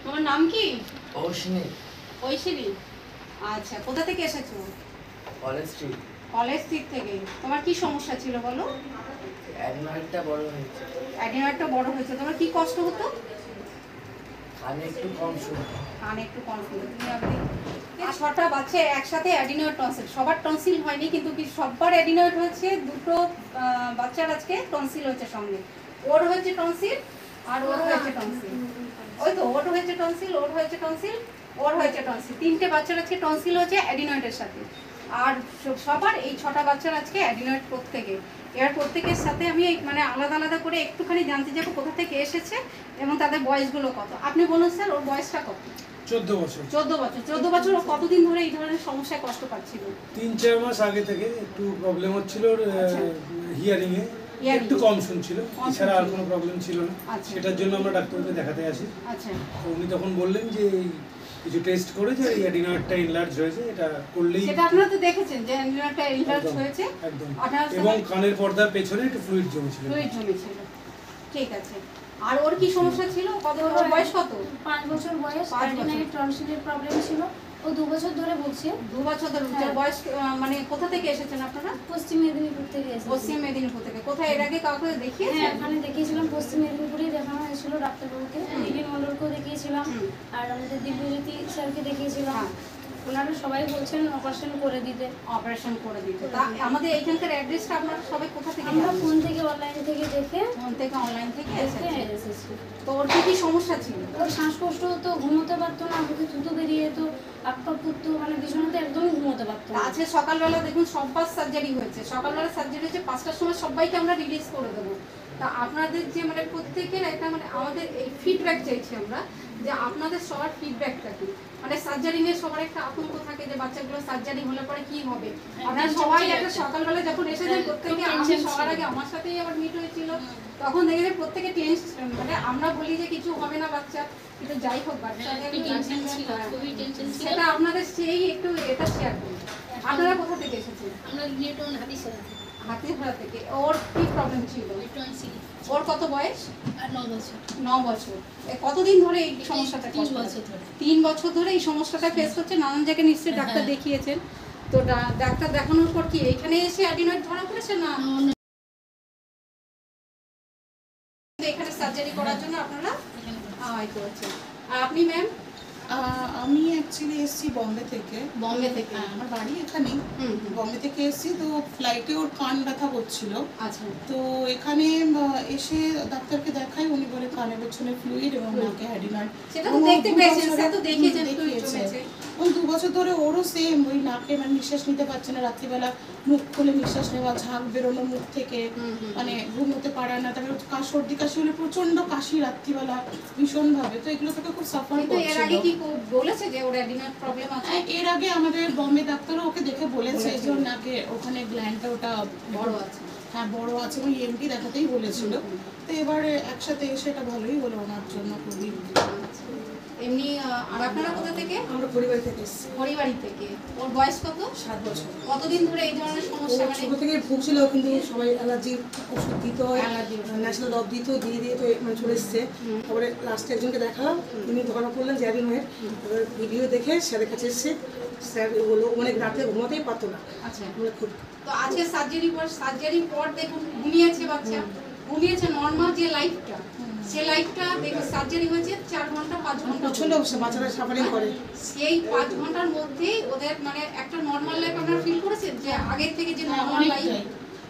তোমার নাম কি? ঐশিনী। ঐশিনী, আচ্ছা কোথা থেকে এসেছো? College street. কলেজ স্ট্রিট থেকে। তোমার কি সমস্যা ছিল বলো? অ্যাডেনয়েডটা বড় হয়েছে। অ্যাডেনয়েডটা বড় হয়েছে। তোমার কি কষ্ট হতো? কানে একটু কম শুনতো। কানে একটু কম শুনতো। তুমি আপনি 6টা বাচ্চা একসাথে অ্যাডিনয়েড টনসিল, সবার টনসিল হয়নি কিন্তু কি সবার অ্যাডিনয়েড হয়েছে। দুটো বাচ্চার আজকে টনসিল হয়েছে সঙ্গে। ওর হয়েছে টনসিল আর ওর হয়েছে টনসিল। ওই তো ওর হয়েছে টনসিল, ওর হয়েছে টনসিল, ওর হয়েছে টনসিল। 3টে বাচ্চার আজকে টনসিল হয়েছে অ্যাডিনয়েডের সাথে। আর সবার এই 6টা বাচ্চার আজকে অ্যাডিনয়েড প্রত্যেকে। এবার প্রত্যেকের সাথে আমি মানে আলাদা আলাদা করে একটুখানি জানতে যাবো কোথা থেকে এসেছে এবং তাদের বয়সগুলো কত। আপনি বলুন স্যার, ওর বয়সটা কত? 14 বছর। 14 বছর। ও কতদিন ধরে এই ধরনের সমস্যায় কষ্ট পাচ্ছিল? 3-4 মাস আগে থেকে একটু প্রবলেম হচ্ছিল ওর হিয়ারিং এ, একটু কম শুনছিল, এছাড়া আর কোনো প্রবলেম ছিল না। সেটার জন্য আমরা ডাক্তারকে দেখাতে আসি। আচ্ছা, তো উনি তখন বললেন যে কিছু টেস্ট করে যে এই অ্যাডিনয়েডটা এনলার্জ হয়েছে, এটা করলেই। সেটা আপনারা তো দেখেছেন যে অ্যাডিনয়েডটা এনলার্জ হয়েছে একদম, এবং কানের পর্দার পেছনে একটু ফ্লুইড জমেছিল। ঠিক আছে। আর ওর কি সমস্যা ছিল? কত বয়স? কত? 5 বছর বয়স। অ্যাডিনয়েড টনসিলের প্রবলেম ছিল। ও 2 বছর ধরে বলছে। 2 বছর ধরে। বয়স মানে কোথা থেকে এসেছেন আপনারা? পশ্চিম মেদিনীপুর থেকে এসেছি। পশ্চিম মেদিনীপুর থেকে। কোথায় এর আগে কাউকে দেখিয়েছেন? হ্যাঁ, ওখানে দেখিয়েছিলাম। পশ্চিম মেদিনীপুরেই দেখানো হয়েছিল ডাক্তারবাবুকে। দিলীপ মণ্ডলকেও দেখিয়েছিলাম আর আমাদের দিব্যজ্যোতি স্যারকে দেখিয়েছিলাম। ওনারা সবাই বলছেন অপারেশন করে দিতে। অপারেশন করে দিতে। তা আমাদের এইখানকার অ্যাড্রেসটা আপনারা সবাই কোথা থেকে? আমরা ফোন থেকে অনলাইন থেকে দেখে অনলাইন থেকে এসেছি। তো ওর কি সমস্যা ছিল? ওর শ্বাসকষ্ট হতো, ঘুমোতে পারতো না, মুখে থুতু বেরিয়ে যেত, আপা পুত্তু, মানে বিছানাতে একদমই ঘুমোতে পারতো না। আজকে সকালবেলা দেখুন সব্বার সার্জারি হয়েছে। সকালবেলা সার্জারি হয়েছে 5টার সময়, সবাইকে আমরা রিলিজ করে দেবো। তা আপনাদের যে মানে প্রত্যেকের একটা মানে আমাদের এই ফিডব্যাক চাইছি আমরা, যে আপনাদের সবার ফিডব্যাকটা কি। মানে সার্জারি নিয়ে সবার একটা আতঙ্ক থাকে যে বাচ্চাগুলো সার্জারি হলে পরে কি হবে। আপনারা সবাই একটা সকালবেলা যখন এসেছেন প্রত্যেকে, আমি সবার আগে আমার সাথেই আবার মিট হয়েছিল, তখন দেখে যে প্রত্যেকে টেনশন, মানে আমরা বলি যে কিছু হবে না বাচ্চা, কিন্তু যাই হোক বাচ্চাদের সেটা আপনাদের সেই একটু এটা শেয়ার করুন। আপনারা কোথা থেকে এসেছেন? আমরা নিউটন হাতিছড়া থেকে। হাতিছড়া থেকে। ওর কি প্রবলেম ছিল? টনসিল। ওর কত বয়স? আর 9 বছর। 9 বছর। কতদিন ধরে এই সমস্যাটা? 3 বছর ধরে। 3 বছর ধরে এই সমস্যাটা ফেস করছে। নানান জায়গায় নিশ্চয়ই ডাক্তার দেখিয়েছেন। তো ডাক্তার দেখানোর পর কি এখানে এসে অ্যাডিনয়েড ধরা পড়েছে না এখানে সার্জারি করার জন্য আপনারা করেছেন? আর আপনি ম্যাম? আমি অ্যাকচুয়ালি এসেছি বম্বে থেকে। বম্বে থেকে? আমার বাড়ি এখানেই। বম্বে থেকে এসেছি, তো ফ্লাইটে ওর কান ব্যথা করছিল। আচ্ছা। তো এখানে এসে ডাক্তারকে দেখাই, উনি বলে কানের পেছনে ফ্লুইড এবং নাকে অ্যাডিনয়েড। সেটা তো দেখতে পেয়েছেন, সেটা তো দেখিয়েছেন। ওই 2 বছর ধরে ওরও সেম, ওই নাকে মানে নিঃশ্বাস নিতে পারছে না, রাত্রিবেলা মুখ খুলে নিঃশ্বাস নেওয়া, ঝাঁক বেরোনো মুখ থেকে, মানে ঘুমোতে পারে না। তারপরে সর্দি কাশি হলে প্রচন্ড কাশি রাত্রিবেলা ভীষণভাবে। তো এগুলো থেকে খুব সাফার করছিল। এর আগে কি বলেছে যে ওর অ্যাডিনয়েড প্রবলেম আছে? এর আগে আমাদের বম্বে ডাক্তারও ওকে দেখে বলেছে যে ওর নাকে ওখানে গ্ল্যান্ডটা ওটা বড় আছে। হ্যাঁ, বড় আছে, এবং এমডি দেখাতেই বলেছিল। তো এবারে একসাথে এসে এটা ভালোই হলো ওনার জন্য, খুবই। এমনি আর আপনারা কোথা থেকে? আমরা পরিবার থেকে এসেছি। পরিবাড়ি থেকে। ওর বয়স কত? 7 বছর। কতদিন ধরে এই ধরনের সমস্যা? মানে ছোট থেকে ভুগছিল, কিন্তু সবাই অ্যালার্জি ওষুধ দিত, ন্যাশনাল ডব দিত, দিয়ে তো মানে চলে এসছে। তারপরে লাস্টে একজনকে দেখালাম, তিনি ধরা পড়লেন যে অ্যাডিনয়েড। এবার ভিডিও দেখে স্যারের কাছে এসছে। স্যার বললো অনেক রাতে ঘুমাতেই পারতো না। আচ্ছা। মানে খুব তো আজকে সার্জারির পর দেখুন ঘুমিয়েছে বাচ্চা, ঘুমিয়েছে নর্মাল যে লাইফটা, সে লাইফটা দেখুন সার্জারি হয়েছে 4 ঘন্টা 5 ঘন্টা। প্রচন্ড বাচ্চারা সাফারিং করে। সেই 5 ঘন্টার মধ্যেই ওদের মানে একটা নর্মাল লাইফ আপনারা ফিল করেছেন যে আগের থেকে যে নর্মাল লাইফ,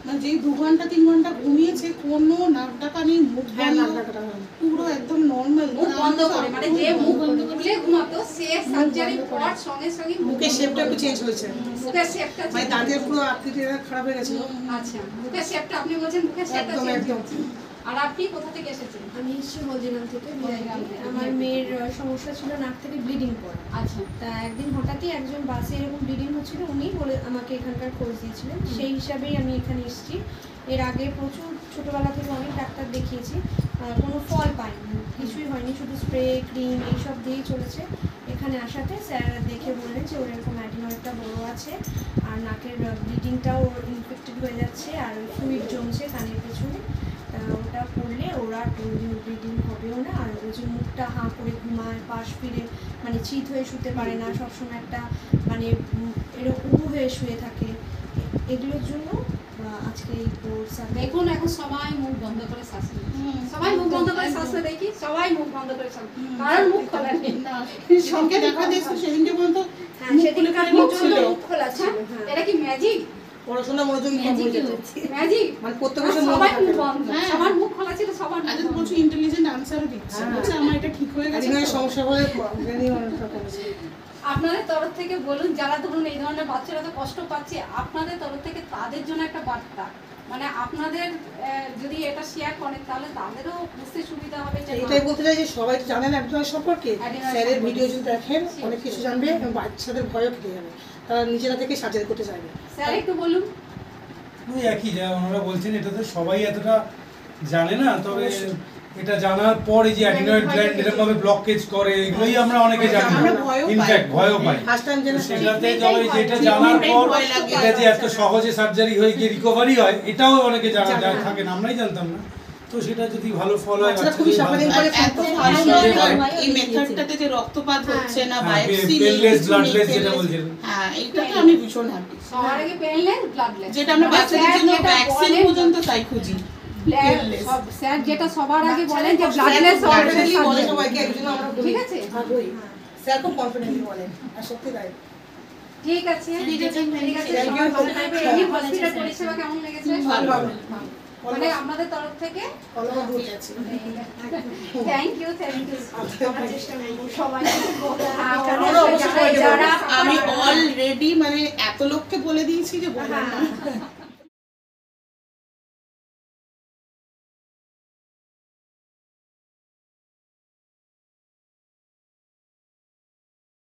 মানে যেই 2 ঘন্টা 3 ঘন্টা ঘুমিয়েছে, কোনো নাক ডাকা নেই, মুখ পুরো একদম নর্মাল, মুখ বন্ধ করে, মানে যে মুখ বন্ধ করে ঘুমাতো সে সার্জারির পর সঙ্গে সঙ্গে মুখের শেপটা একটু চেঞ্জ হয়েছে। মুখের শেপটা মানে দাঁতের পুরো আকৃতিটা খারাপ হয়ে গেছিল। আচ্ছা, মুখের শেপটা আপনি বলছেন মুখের শেপটা একদম। আর আপনি কোথা থেকে এসেছেন? আমি এসেছি হলদিরাম থেকে। আমার মেয়ের সমস্যা ছিল নাক থেকে ব্লিডিং পড়া। আচ্ছা। তা একদিন হঠাৎই একজন বাসে এরকম ব্লিডিং হচ্ছিল, উনি বলে আমাকে এখানকার খোঁজ দিয়েছিলেন। সেই হিসাবেই আমি এখানে এসেছি। এর আগে প্রচুর ছোটোবেলা থেকে অনেক ডাক্তার দেখিয়েছি, কোনো ফল পাইনি, কিছুই হয়নি, শুধু স্প্রে ক্রিম এইসব দিয়েই চলেছে। এখানে আসাতে স্যার দেখে বললেন যে ওর এরকম অ্যাডিনয়েডটা বড় আছে, আর নাকের ব্লিডিংটাও ইনফেক্টেড হয়ে যাচ্ছে, আর ফ্লুইড জমছে কানের পেছনে। তা ওটা করলে ওরা কোনোদিন ব্লিডিং হবেও না। আর ও যে মুখটা হাঁ করে ঘুমায়, পাশ ফিরে মানে চিত হয়ে শুতে পারে না, সবসময় একটা মানে এরকম উবু হয়ে শুয়ে থাকে, এগুলোর জন্য আজকে এই কোর্স। দেখুন এখন সবাই মুখ বন্ধ করে শ্বাস নিচ্ছে, সবাই মুখ বন্ধ করে শ্বাস নিয়ে দেখি, সবাই মুখ বন্ধ করে শ্বাস, কারণ মুখ খোলা নেই। না, সেদিনকে দেখা দেখছো, সেদিনকে পর্যন্ত হ্যাঁ, মুখ সেদিন খুলে কার মুখ ছিল। মুখ খোলা ছিল। হ্যাঁ, এটা কি ম্যাজিক? পড়াশোনা মনোযোগী কম হয়ে যেত ম্যাজিক মানে প্রত্যেক বছর সবাই মুখ মনে বন্ধ, হ্যাঁ। সবার মুখ খোলা ছিল, সবার মুখ আজ বন্ধ। প্রচুর ইন্টেলিজেন্ট আনসারও দিচ্ছে, বলছে আমার এটা ঠিক হয়ে গেছে থাকে তো। সমস্যা হলে ব্রেনই অনেকটা কমেছে। আপনাদের তরফ থেকে বলুন, যারা ধরুন এই ধরনের বাচ্চারা তো কষ্ট পাচ্ছে, আপনাদের তরফ থেকে তাদের জন্য একটা বার্তা, মানে আপনাদের যদি এটা শেয়ার করেন তাহলে তাদেরও বুঝতে সুবিধা হবে যে এটাই বলতে চাই যে সবাই তো জানেন একজন সম্পর্কে, একজনের স্যারের সম্পর্কে। ভিডিও যদি দেখেন অনেক কিছু জানবে এবং বাচ্চাদের ভয়ও কেটে যাবে, তারা নিজেরা থেকে সার্জারি করতে চাইবে। স্যার একটু বলুন। ওই একই যা ওনারা বলছেন, এটা তো সবাই এতটা জানে না, তবে এটা জানার পর এই যে অ্যাডিনয়েড গ্ল্যান্ড এরকম ভাবে ব্লকেজ করে, এগুলোই আমরা অনেকে জানি আমরা ভয়ও পাই। ইনফ্যাক্ট ভয়ও পাই। ফার্স্ট টাইম যেন সেটাতে তবে যেটা জানার পর এটা যে এত সহজে সার্জারি হয়ে গিয়ে রিকভারি হয়, এটাও অনেকে জানা থাকে না, আমরাই জানতাম না। তো সেটা যদি ভালো ফল হয়, বাচ্চারা খুবই বাচ্চাদের সাবধান ভালো- করে এত ভালো নয়, এই মেথডটাতে যে রক্তপাত হচ্ছে না, বায়োপসি নেই, পেনলেস কিছু ব্লাডলেস নেই, যেটা painless। বলছেন। হ্যাঁ, এইটাতে আমি ভীষণ হ্যাপি। সবার আগে পেনলেস ব্লাডলেস, যেটা আমরা বাচ্চাদের জন্য ভ্যাকসিন পর্যন্ত তাই খুঁজি। painless। স্যার যেটা সবার আগে বলেন যে ব্লাডলেস Actually বলে সবাইকে, একজন আমরা বলি ঠিক আছে? আগ্রহী। স্যার খুব কনফিডেন্টলি বলেন, আর সত্যি তাই। ঠিক আছে, ঠিক আছে, ঠিক আছে। Thank you. সবাই ভালো থাকবে। এই হসপিটাল পরিষেবা কেমন লেগেছে? ভালো। মানে আমাদের তরফ থেকে ফলোয়ার হয়ে গেছে। Thank you, thank you. আমরা চেষ্টা করব সবাই অবশ্যই যারা আমি অলরেডি মানে এত লোককে বলে দিয়েছি যে বলবো না।